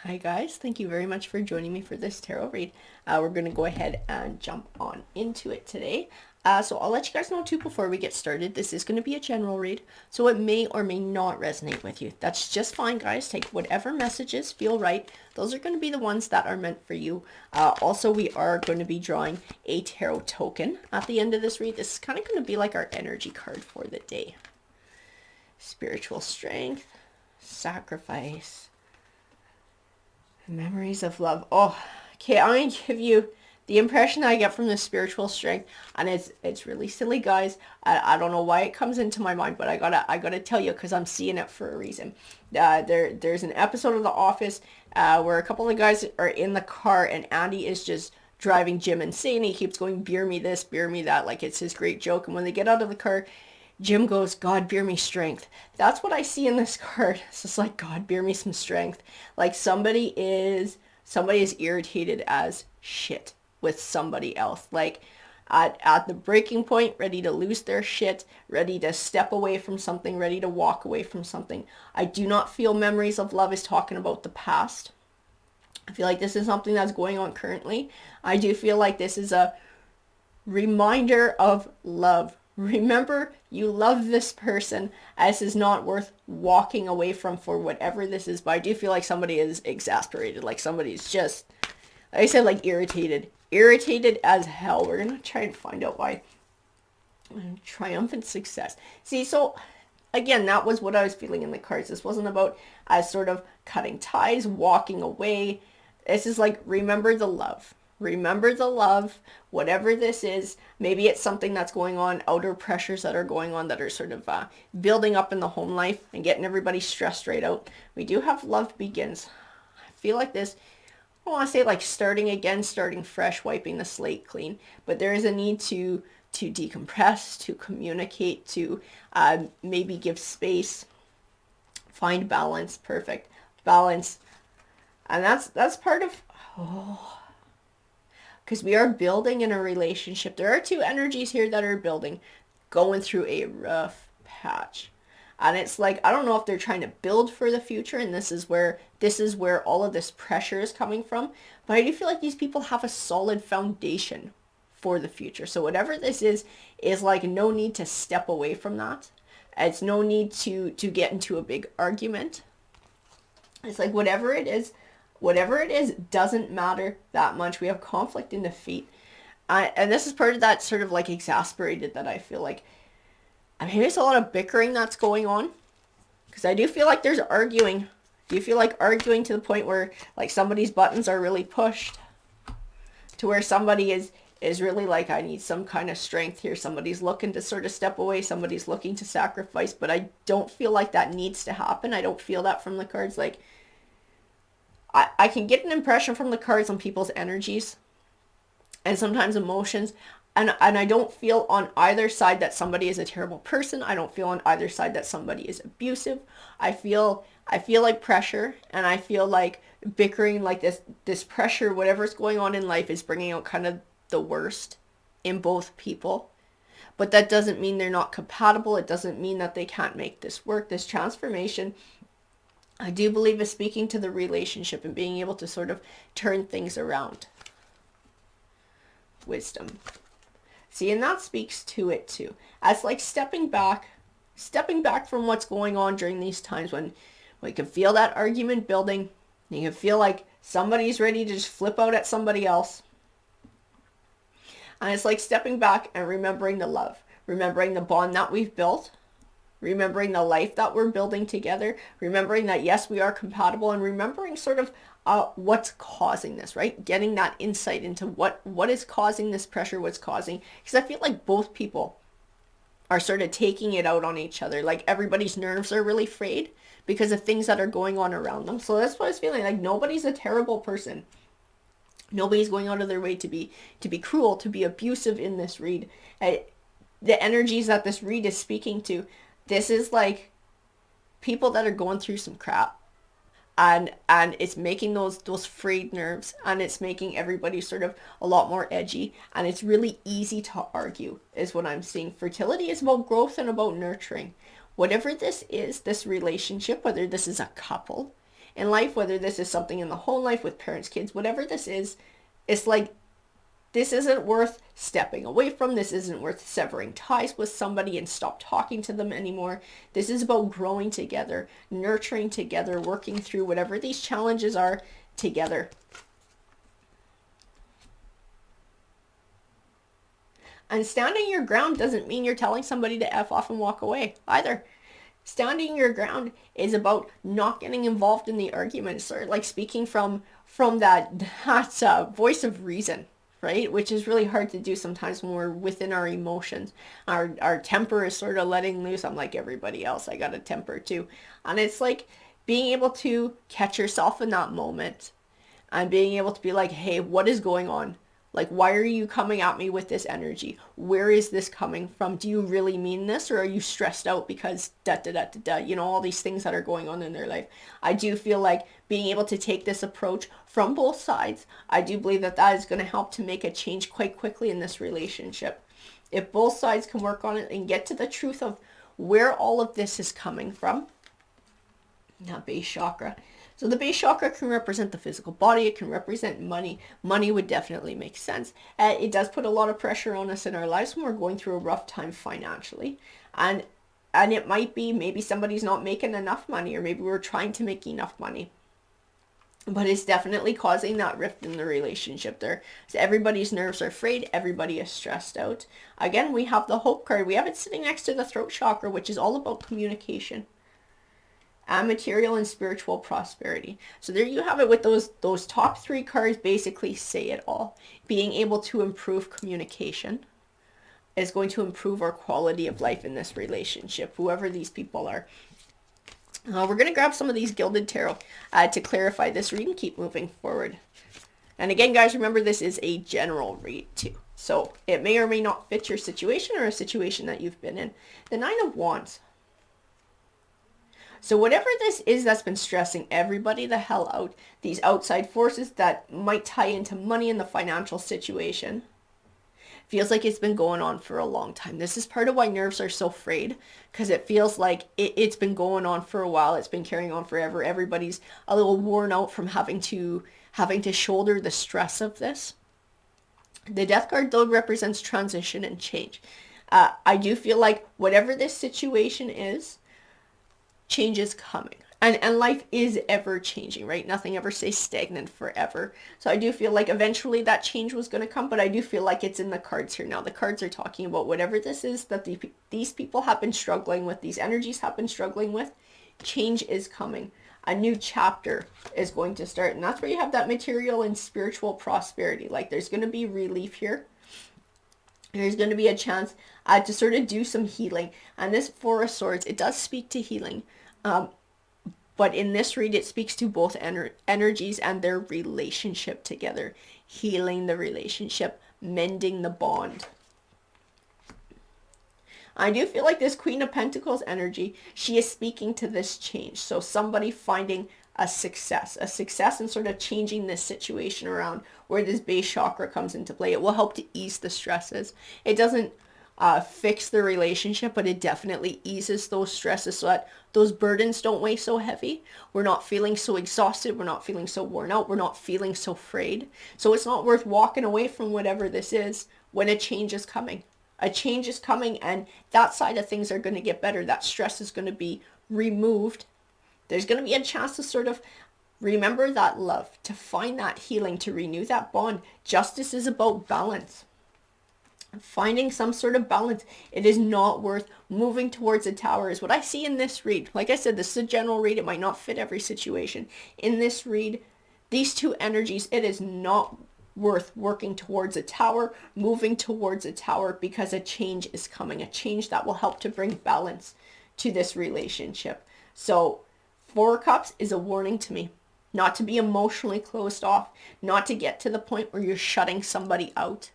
Hi guys, thank you very much for joining me for this tarot read. We're going to go ahead and jump on into it today. So I'll let you guys know too before we get started. This is going to be a general read, so it may or may not resonate with you. That's just fine, guys. Take whatever messages feel right. Those are going to be the ones that are meant for you. Also, we are going to be drawing a tarot token at the end of this read. This is kind of going to be like our energy card for the day. Spiritual strength, sacrifice, memories of love. Oh, okay, I'm going to give you the impression I get from the spiritual strength, and it's really silly, guys. I don't know why it comes into my mind, but I gotta tell you because I'm seeing it for a reason. There's an episode of The Office where a couple of guys are in the car, and Andy is just driving Jim insane. He keeps going, beer me this, beer me that, like it's his great joke. And when they get out of the car, Jim goes, God, bear me strength. That's what I see in this card. It's just like, God, bear me some strength. Like somebody is irritated as shit with somebody else. Like at the breaking point, ready to lose their shit, ready to step away from something, ready to walk away from something. I do not feel memories of love is talking about the past. I feel like this is something that's going on currently. I do feel like this is a reminder of love. Remember, you love this person. This is not worth walking away from for whatever this is. But I do feel like somebody is exasperated. Like somebody's just, like I said, like irritated. Irritated as hell. We're going to try and find out why. Triumphant success. See, so again, that was what I was feeling in the cards. This wasn't about sort of cutting ties, walking away. This is like, remember the love. Remember the love, whatever this is. Maybe it's something that's going on, outer pressures that are going on that are sort of building up in the home life and getting everybody stressed right out. We do have love begins. I feel like this, I want to say like starting again, starting fresh, wiping the slate clean. But there is a need to decompress, to communicate, to maybe give space, find balance, perfect balance. And that's part of, because we are building in a relationship. There are two energies here that are building, going through a rough patch. And it's like, I don't know if they're trying to build for the future, and this is where all of this pressure is coming from. But I do feel like these people have a solid foundation for the future. So whatever this is like no need to step away from that. It's no need to get into a big argument. It's like whatever it is doesn't matter that much. We have conflict and defeat. And this is part of that sort of like exasperated that I feel like. I mean, there's a lot of bickering that's going on. Because I do feel like there's arguing. Do you feel like arguing to the point where like somebody's buttons are really pushed? To where somebody is really like, I need some kind of strength here. Somebody's looking to sort of step away. Somebody's looking to sacrifice. But I don't feel like that needs to happen. I don't feel that from the cards. Like, I can get an impression from the cards on people's energies and sometimes emotions. And I don't feel on either side that somebody is a terrible person. I don't feel on either side that somebody is abusive. I feel like pressure, and I feel like bickering, like this pressure, whatever's going on in life is bringing out kind of the worst in both people. But that doesn't mean they're not compatible. It doesn't mean that they can't make this work, this transformation. I do believe is speaking to the relationship and being able to sort of turn things around. Wisdom. See, and that speaks to it too. As like stepping back from what's going on during these times when you can feel that argument building. You can feel like somebody's ready to just flip out at somebody else. And it's like stepping back and remembering the love, remembering the bond that we've built, remembering the life that we're building together, remembering that yes, we are compatible, and remembering sort of what's causing this, right? Getting that insight into what is causing this pressure, what's causing, because I feel like both people are sort of taking it out on each other. Like everybody's nerves are really frayed because of things that are going on around them. So that's what I was feeling, like nobody's a terrible person. Nobody's going out of their way to be cruel, to be abusive in this read. The energies that this read is speaking to, this is like people that are going through some crap, and it's making those frayed nerves, and it's making everybody sort of a lot more edgy, and it's really easy to argue is what I'm seeing. Fertility is about growth and about nurturing. Whatever this is, this relationship, whether this is a couple, in life, whether this is something in the whole life with parents, kids, whatever this is, it's like, this isn't worth stepping away from. This isn't worth severing ties with somebody and stop talking to them anymore. This is about growing together, nurturing together, working through whatever these challenges are together. And standing your ground doesn't mean you're telling somebody to F off and walk away either. Standing your ground is about not getting involved in the arguments, or like speaking from that voice of reason, right? Which is really hard to do sometimes when we're within our emotions. Our temper is sort of letting loose. I'm like everybody else. I got a temper too. And it's like being able to catch yourself in that moment and being able to be like, hey, what is going on? Like, why are you coming at me with this energy? Where is this coming from? Do you really mean this, or are you stressed out because all these things that are going on in their life? I do feel like being able to take this approach from both sides, I do believe that is going to help to make a change quite quickly in this relationship. If both sides can work on it and get to the truth of where all of this is coming from. Now, base chakra. So the base chakra can represent the physical body. It can represent money. Money would definitely make sense. It does put a lot of pressure on us in our lives when we're going through a rough time financially. And it might be maybe somebody's not making enough money, or maybe we're trying to make enough money. But it's definitely causing that rift in the relationship there. So everybody's nerves are frayed. Everybody is stressed out. Again, we have the hope card. We have it sitting next to the throat chakra, which is all about communication. And material and spiritual prosperity. So there you have it with those top three cards. Basically say it all. Being able to improve communication is going to improve our quality of life in this relationship, whoever these people are. We're going to grab some of these Gilded Tarot to clarify this read and keep moving forward. And again, guys, remember this is a general read too. So it may or may not fit your situation or a situation that you've been in. The Nine of Wands. So whatever this is that's been stressing everybody the hell out, these outside forces that might tie into money and the financial situation, feels like it's been going on for a long time. This is part of why nerves are so frayed, because it feels like it's been going on for a while. It's been carrying on forever. Everybody's a little worn out from having to shoulder the stress of this. The Death card, though, represents transition and change. I do feel like whatever this situation is, change is coming. And life is ever changing, right? Nothing ever stays stagnant forever. So I do feel like eventually that change was going to come, but I do feel like it's in the cards here now. The cards are talking about whatever this is that these people have been struggling with, these energies have been struggling with, change is coming. A new chapter is going to start. And that's where you have that material and spiritual prosperity. Like there's going to be relief here. There's going to be a chance to sort of do some healing. And this Four of Swords, it does speak to healing. But in this read, it speaks to both energies and their relationship together. Healing the relationship, mending the bond. I do feel like this Queen of Pentacles energy, she is speaking to this change. So somebody finding a success in sort of changing this situation around where this base chakra comes into play. It will help to ease the stresses. It doesn't fix the relationship, but it definitely eases those stresses so that those burdens don't weigh so heavy. We're not feeling so exhausted. We're not feeling so worn out. We're not feeling so frayed. So it's not worth walking away from whatever this is when a change is coming. A change is coming, and that side of things are going to get better. That stress is going to be removed. There's going to be a chance to sort of remember that love, to find that healing, to renew that bond. Justice is about balance. Finding some sort of balance. It is not worth moving towards a tower is what I see in this read. Like I said, this is a general read. It might not fit every situation. In this read, these two energies, it is not worth working towards a tower, moving towards a tower, because a change is coming. A change that will help to bring balance to this relationship. So Four of Cups is a warning to me. Not to be emotionally closed off. Not to get to the point where you're shutting somebody out.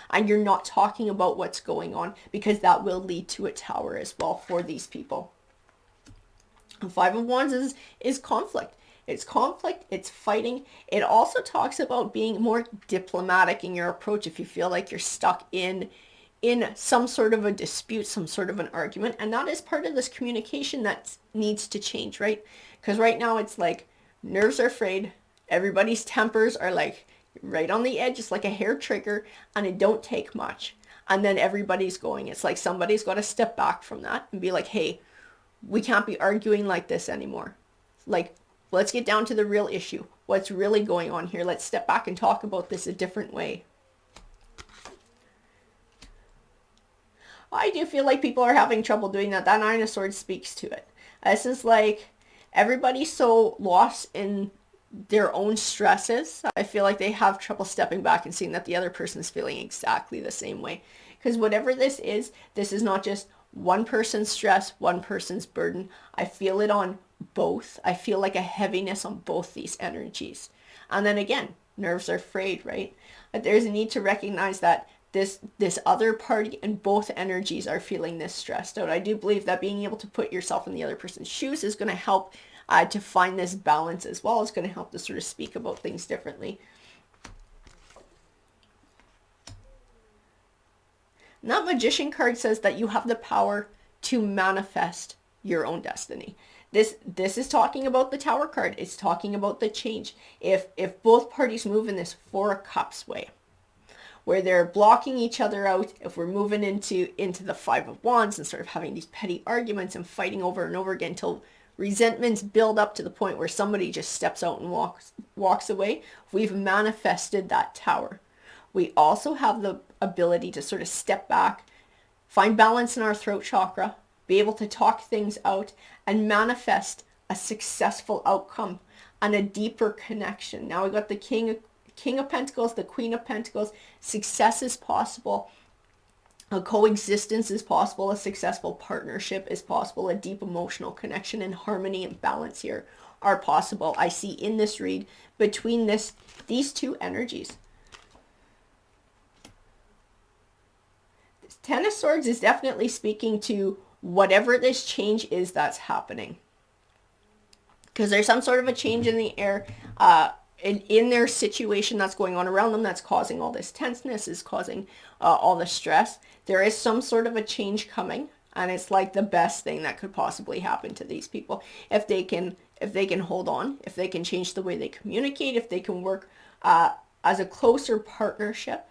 And you're not talking about what's going on, because that will lead to a tower as well for these people. And Five of Wands is conflict. It's conflict, it's fighting. It also talks about being more diplomatic in your approach if you feel like you're stuck in some sort of a dispute, some sort of an argument. And that is part of this communication that needs to change, right? Because right now it's like nerves are frayed. Everybody's tempers are like right on the edge. It's like a hair trigger, and it don't take much. And then everybody's going. It's like somebody's got to step back from that and be like, hey, we can't be arguing like this anymore. Like, let's get down to the real issue. What's really going on here? Let's step back and talk about this a different way. I do feel like people are having trouble doing that. That Nine of Swords speaks to it. This is like everybody's so lost in their own stresses. I feel like they have trouble stepping back and seeing that the other person is feeling exactly the same way. Because whatever this is not just one person's stress, one person's burden. I feel it on both. I feel like a heaviness on both these energies. And then again, nerves are frayed, right? But there's a need to recognize that this other party and both energies are feeling this stressed out. I do believe that being able to put yourself in the other person's shoes is going to help to find this balance as well. It's going to help to sort of speak about things differently. And that Magician card says that you have the power to manifest your own destiny. This is talking about the Tower card. It's talking about the change. If both parties move in this Four of Cups way, where they're blocking each other out, if we're moving into the Five of Wands and sort of having these petty arguments and fighting over and over again until resentments build up to the point where somebody just steps out and walks away, we've manifested that Tower. We also have the ability to sort of step back, find balance in our throat chakra, be able to talk things out and manifest a successful outcome and a deeper connection. Now we got the King of Pentacles, the Queen of Pentacles. Success is possible. A coexistence is possible. A successful partnership is possible. A deep emotional connection and harmony and balance here are possible. I see in this read between these two energies. This Ten of Swords is definitely speaking to whatever this change is that's happening. Because there's some sort of a change in the air in their situation that's going on around them that's causing all this tenseness, is causing all the stress. There is some sort of a change coming, and it's like the best thing that could possibly happen to these people. If they can hold on, if they can change the way they communicate, if they can work as a closer partnership,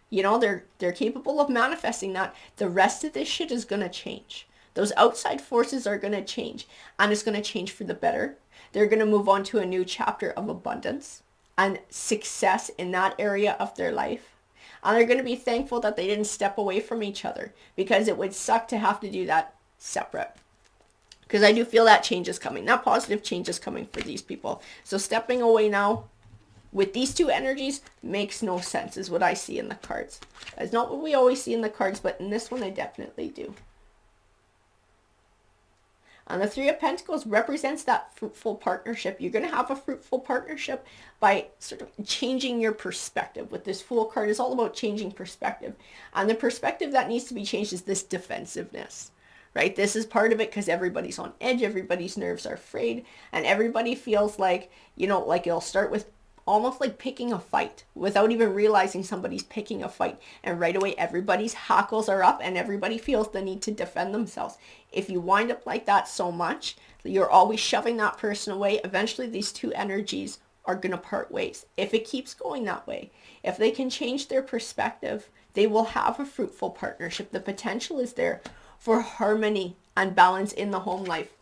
you know, they're capable of manifesting that. The rest of this shit is going to change. Those outside forces are going to change, and it's going to change for the better. They're going to move on to a new chapter of abundance and success in that area of their life. And they're going to be thankful that they didn't step away from each other, because it would suck to have to do that separate. Because I do feel that change is coming. That positive change is coming for these people. So stepping away now with these two energies makes no sense, is what I see in the cards. It's not what we always see in the cards, but in this one I definitely do. And the Three of Pentacles represents that fruitful partnership. You're going to have a fruitful partnership by sort of changing your perspective. With this Fool card, is all about changing perspective. And the perspective that needs to be changed is this defensiveness, right? This is part of it, because everybody's on edge. Everybody's nerves are frayed. And everybody feels like, you know, like it'll start with almost like picking a fight without even realizing somebody's picking a fight. And right away, everybody's hackles are up and everybody feels the need to defend themselves. If you wind up like that so much, you're always shoving that person away. Eventually, these two energies are going to part ways. If it keeps going that way, if they can change their perspective, they will have a fruitful partnership. The potential is there for harmony and balance in the home life.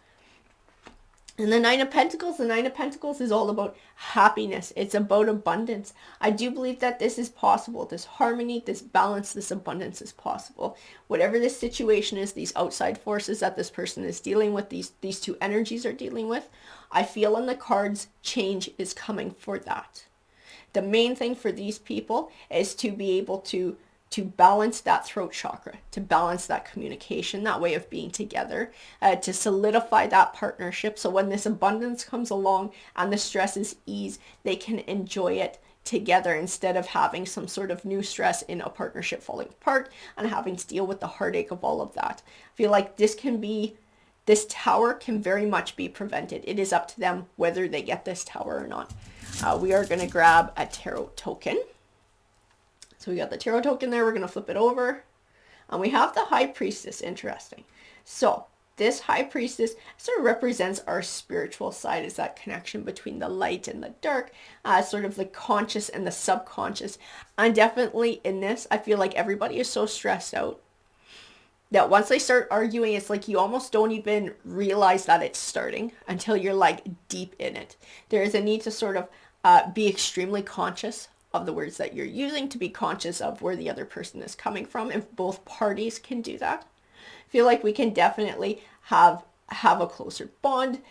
And the Nine of Pentacles is all about happiness. It's about abundance. I do believe that this is possible. This harmony, this balance, this abundance is possible. Whatever this situation is, these outside forces that this person is dealing with, these two energies are dealing with, I feel in the cards change is coming for that. The main thing for these people is to be able to balance that throat chakra, to balance that communication, that way of being together, to solidify that partnership. So when this abundance comes along and the stress is eased, they can enjoy it together instead of having some sort of new stress in a partnership falling apart and having to deal with the heartache of all of that. I feel like this Tower can very much be prevented. It is up to them whether they get this Tower or not. We are going to grab a tarot token. So we got the tarot token there. We're going to flip it over. And we have the High Priestess. Interesting. So this high priestess sort of represents our spiritual side, is that connection between the light and the dark, sort of the conscious and the subconscious. And definitely in this, I feel like everybody is so stressed out that once they start arguing, it's like you almost don't even realize that it's starting until you're like deep in it. There is a need to sort of be extremely conscious of the words that you're using, to be conscious of where the other person is coming from. If both parties can do that, I feel like we can definitely have a closer bond,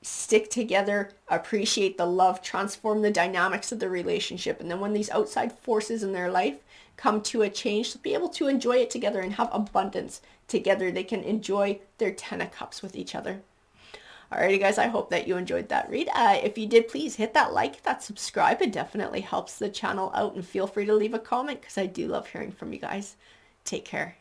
stick together, appreciate the love, transform the dynamics of the relationship. And then when these outside forces in their life come to a change, to be able to enjoy it together and have abundance together. They can enjoy their 10 of cups with each other. Alrighty guys, I hope that you enjoyed that read. If you did, please hit that like, that subscribe. It definitely helps the channel out, and feel free to leave a comment because I do love hearing from you guys. Take care.